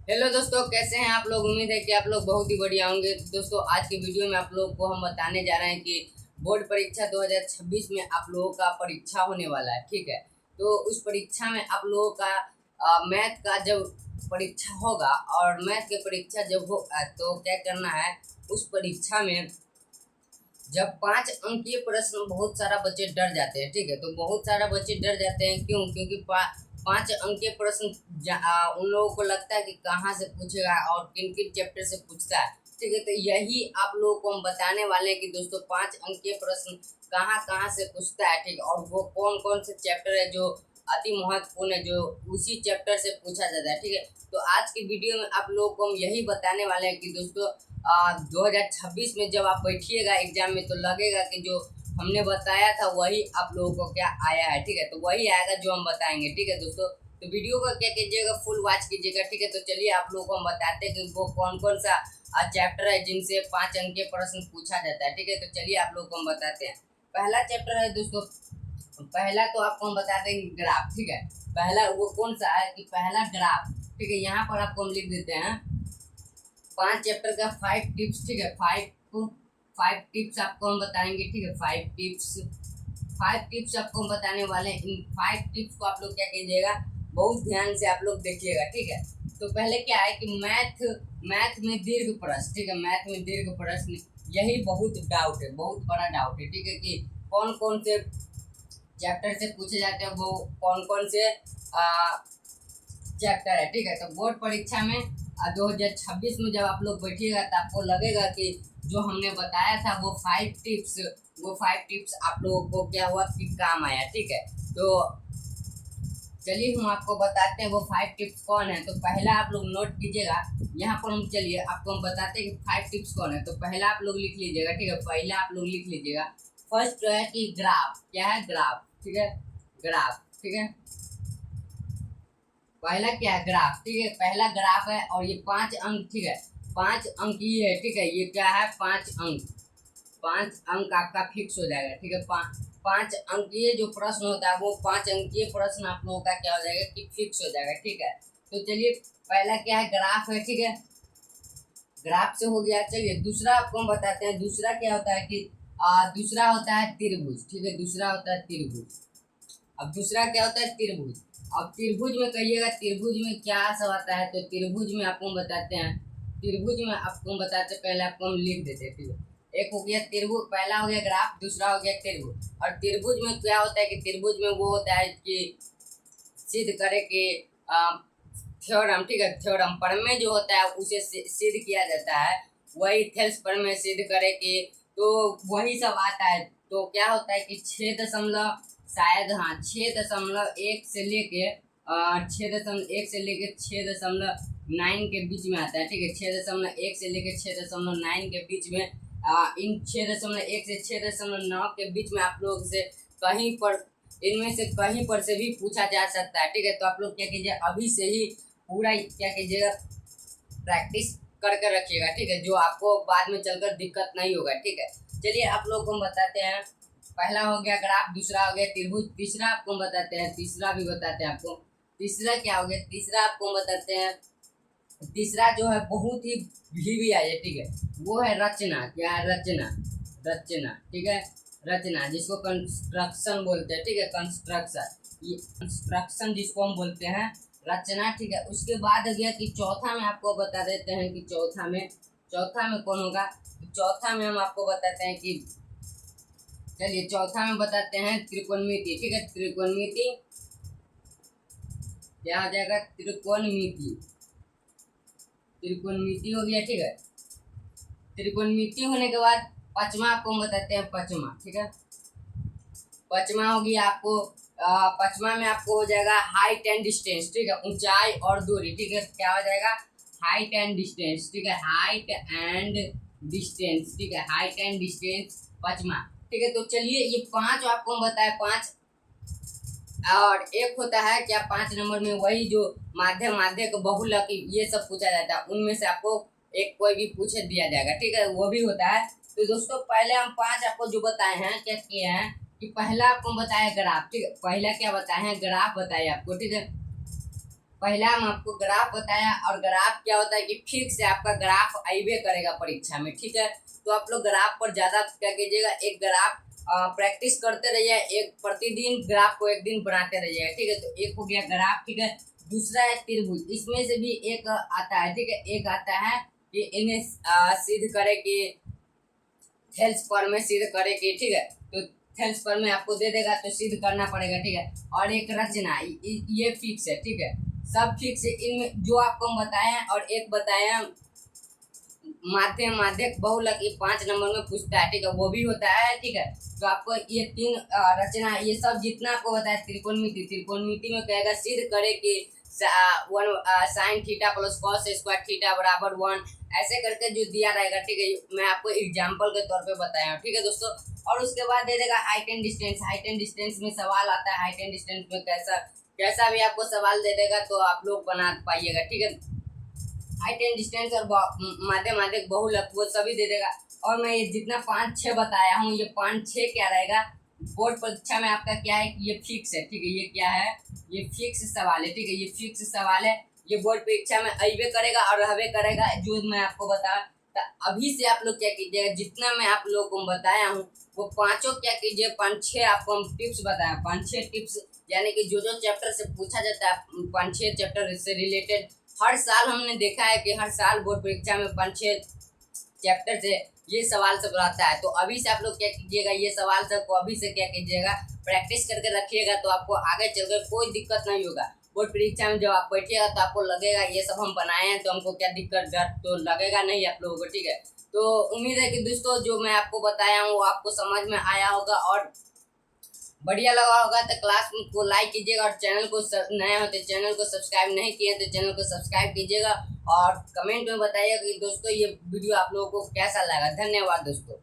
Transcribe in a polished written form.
Hello दोस्तों, कैसे हैं आप लोग। उम्मीद है कि आप लोग बहुत ही बढ़िया होंगे। तो दोस्तों, आज की वीडियो में आप लोग को हम बताने जा रहे हैं कि बोर्ड परीक्षा 2026 में आप लोगों का परीक्षा होने वाला है। ठीक है, तो उस परीक्षा में आप लोगों का मैथ का जब परीक्षा होगा और मैथ की परीक्षा जब होगा तो क्या करना है। उस परीक्षा में जब 5 अंकीय प्रश्न, बहुत सारा बच्चे डर जाते हैं। ठीक है, तो बहुत सारा बच्चे डर जाते हैं, क्यों? क्योंकि 5 अंकीय प्रश्न उन लोगों को लगता है कि कहाँ से पूछेगा और किन किन चैप्टर से पूछता है। ठीक है, तो यही आप लोगों को हम बताने वाले हैं कि दोस्तों 5 अंकीय प्रश्न कहाँ कहाँ से पूछता है। ठीक है, और वो कौन कौन से चैप्टर है जो अति महत्वपूर्ण है, जो उसी चैप्टर से पूछा जाता है। ठीक है, तो आज की वीडियो में आप लोगों को हम यही बताने वाले हैं कि दोस्तों 2026 में जब आप बैठिएगा एग्जाम में तो लगेगा कि जो हमने बताया था वही आप लोगों को क्या आया है। ठीक है, तो वही आएगा जो हम बताएंगे। ठीक है दोस्तों, तो वीडियो को क्या कीजिएगा, फुल वॉच कीजिएगा। ठीक है, तो चलिए आप लोगों को हम बताते हैं कि वो कौन कौन सा चैप्टर है जिनसे 5 अंकीय प्रश्न पूछा जाता है। ठीक है, तो चलिए आप लोगों को हम बताते हैं। पहला चैप्टर है दोस्तों, पहला तो आपको हम बताते हैं ग्राफ। ठीक है, पहला वो कौन सा है कि पहला ग्राफ। ठीक है, यहाँ पर आपको हम लिख देते हैं 5 चैप्टर का 5 टिप्स। ठीक है, फाइव टिप्स आपको हम बताएंगे। ठीक है, 5 टिप्स आपको हम बताने वाले हैं। इन 5 टिप्स को आप लोग क्या कीजिएगा, बहुत ध्यान से आप लोग देखिएगा। ठीक है, तो पहले क्या है कि मैथ में दीर्घ प्रश्न। ठीक है, मैथ में दीर्घ प्रश्न यही बहुत डाउट है, बहुत बड़ा डाउट है। ठीक है, कि कौन कौन से चैप्टर से पूछे जाते हैं, वो कौन कौन से चैप्टर है। ठीक है, तो बोर्ड परीक्षा में 2026 में जब आप लोग बैठिएगा तो आपको लगेगा कि जो हमने बताया था वो फाइव टिप्स आप लोगों को क्या हुआ कि काम आया। ठीक है, तो चलिए हम आपको बताते हैं वो 5 टिप्स कौन है। तो पहला आप लोग नोट कीजिएगा, यहाँ पर हम चलिए आपको हम बताते हैं कि 5 टिप्स कौन है। तो पहला आप लोग लिख लीजिएगा। ठीक है, पहला आप लोग लिख लीजिएगा। फर्स्ट है कि ग्राफ। क्या है? ग्राफ। ठीक है, ग्राफ। ठीक है, पहला क्या है? ग्राफ। ठीक है, पहला ग्राफ है और ये 5 अंक। ठीक है, 5 अंक ही है। ठीक है, ये क्या है? 5 अंक। 5 अंक आपका फिक्स हो जाएगा। ठीक है, 5 अंकीय जो प्रश्न होता है वो 5 अंकीय प्रश्न आप लोगों का क्या हो जाएगा कि फिक्स हो जाएगा। ठीक है, तो चलिए पहला क्या है? ग्राफ है। ठीक है, ग्राफ से हो गया। चलिए दूसरा आपको हम बताते हैं। दूसरा क्या होता है कि दूसरा होता है त्रिभुज। ठीक है, दूसरा होता है त्रिभुज। अब दूसरा क्या होता है? त्रिभुज। अब त्रिभुज में कहिएगा, त्रिभुज में क्या सब आता है। तो त्रिभुज में आपको हम बताते हैं, त्रिभुज में आपको हम बताते हैं, पहले आपको हम लिख देते हैं। ठीक है, एक हो गया त्रिभुज, पहला हो गया ग्राफ, दूसरा हो गया त्रिभुज। और त्रिभुज में क्या होता है कि त्रिभुज में वो होता है कि सिद्ध करे कि थ्योरम। ठीक है, थ्योरम प्रमेय जो होता है उसे सिद्ध किया जाता है, वही थेल्स प्रमेय सिद्ध करे कि, तो वही सब आता है। तो क्या होता है कि 6 दशमलव, शायद हाँ 6.1 से लेके 6.1 से लेके 6.9 के बीच में आता है। ठीक है, 6.1 से लेके 6.9 के बीच में इन 6.1 से 6.9 के बीच में आप लोग से कहीं पर, इनमें से कहीं पर से भी पूछा जा सकता है। ठीक है, तो आप लोग क्या कीजिए, अभी से ही पूरा क्या कीजिएगा, प्रैक्टिस करके रखिएगा। ठीक है, जो आपको बाद में चलकर दिक्कत नहीं होगा। ठीक है, चलिए आप लोग को हम बताते हैं। पहला हो गया ग्राफ, दूसरा हो गया त्रिभुज, तीसरा आपको हम बताते हैं, तीसरा भी बताते हैं आपको। तीसरा क्या हो गया? तीसरा आपको हम बताते हैं। तीसरा जो है बहुत ही भी है ये। ठीक है, वो है रचना। क्या है? रचना। रचना। ठीक है, रचना जिसको कंस्ट्रक्शन बोलते हैं। ठीक है, कंस्ट्रक्शन, ये कंस्ट्रक्शन जिसको हम बोलते हैं रचना। ठीक है, उसके बाद गया कि चौथा में आपको बता देते हैं कि चौथा में कौन होगा। चौथा में हम आपको बताते हैं कि, चलिए चौथा में बताते हैं त्रिकोणमिति। ठीक है, त्रिकोणमिति क्या हो जाएगा? त्रिकोणमिति। त्रिकोणमिति हो गया। ठीक है, त्रिकोणमिति होने के बाद पचमा आपको हम बताते हैं, पचमा। ठीक है, पचमा होगी आपको पचमा में आपको हो जाएगा हाइट एंड डिस्टेंस। ठीक है, ऊंचाई और दूरी। ठीक है, क्या हो जाएगा? Height and distance. ठीक है, हाइट एंड डिस्टेंस। ठीक है, हाइट एंड डिस्टेंस पचमा। ठीक है, तो चलिए ये 5 आपको हम बताए, 5। और एक होता है क्या 5 नंबर में, वही जो माध्यक बहुलक ये सब पूछा जाता है, उनमें से आपको एक कोई भी पूछ दिया जाएगा। ठीक है, वो भी होता है। तो दोस्तों पहले हम 5 आपको जो बताए हैं, क्या किए हैं कि पहला आपको बताया ग्राफ। ठीक है, पहला क्या बताए हैं? ग्राफ बताए आपको। ठीक है, पहला हम आपको ग्राफ बताया, और ग्राफ क्या होता है कि फिक्स है, आपका ग्राफ आइबे करेगा परीक्षा में, ठीक है। तो आप लोग ग्राफ पर ज्यादा क्या कीजिएगा, एक ग्राफ प्रैक्टिस करते रहिए, एक प्रतिदिन ग्राफ को एक दिन बनाते रहिए, ठीक है। तो एक हो गया ग्राफ, ठीक है। दूसरा है त्रिभुज, इसमें से भी एक आता है, ठीक है। एक आता है कि इन्हें सिद्ध करे कि थेल्स पर में सिद्ध करे कि, ठीक है। तो थेल्स पर में आपको दे देगा तो सिद्ध करना पड़ेगा, ठीक है। और एक रचना, ये फिक्स है, ठीक है। सब फिक्स है इनमें जो आपको हम बताए हैं। और एक बताए हैं माध्यम माध्यक बहुलक, ये 5 नंबर में पूछता है, ठीक है, वो भी होता है, ठीक है। तो आपको ये 3 रचना, ये सब जितना आपको बताया, त्रिकोणमिति, त्रिकोणमिति में कहेगा सिद्ध करे कि sine theta plus cos square theta बराबर 1, ऐसे करके जो दिया रहेगा, ठीक है। मैं आपको एग्जाम्पल के तौर पे बताया हूँ, ठीक है दोस्तों। और उसके बाद दे देगा height and distance. Height and distance में सवाल आता है, हाइट एंड डिस्टेंस में कैसा भी आपको सवाल दे देगा तो आप लोग बना पाइएगा, ठीक है। हाइट एंड डिस्टेंस और माध्यम माध्यक बहुलक वो सभी दे देगा। और मैं ये जितना 5-6 बताया हूँ, ये 5-6 क्या रहेगा बोर्ड परीक्षा में आपका क्या है, ये फिक्स है, ठीक है। ये क्या है, ये फिक्स सवाल है, ठीक है। ये फिक्स सवाल है, ये बोर्ड परीक्षा में अइबे करेगा और रहबे करेगा, जो मैं आपको बताया। तो अभी से आप लोग क्या कीजिएगा, जितना मैं आप लोगों को बताया हूँ वो पांचों क्या कीजिए, 5-6 आपको हम टिप्स बताया, 5-6 टिप्स, यानी कि जो चैप्टर से पूछा जाता है 5-6 चैप्टर से रिलेटेड। हर साल हमने देखा है कि हर साल बोर्ड परीक्षा में 5-6 चैप्टर से ये सवाल सब रहता है। तो अभी से आप लोग क्या कीजिएगा, ये सवाल सब को अभी से क्या कीजिएगा, प्रैक्टिस करके रखिएगा, तो आपको आगे चलकर कोई दिक्कत नहीं होगा। बोर्ड परीक्षा में जब आप बैठिएगा तो आपको लगेगा ये सब हम बनाए हैं तो हमको क्या दिक्कत, डर तो लगेगा नहीं आप लोगों को, ठीक है। तो उम्मीद है कि दोस्तों जो मैं आपको बताया हूँ वो आपको समझ में आया होगा और बढ़िया लगा होगा। तो क्लास को लाइक कीजिएगा, और चैनल को नए हो तो चैनल को सब्सक्राइब नहीं किए तो चैनल को सब्सक्राइब कीजिएगा, और कमेंट में बताइएगा कि दोस्तों ये वीडियो आप लोगों को कैसा लगा। धन्यवाद दोस्तों।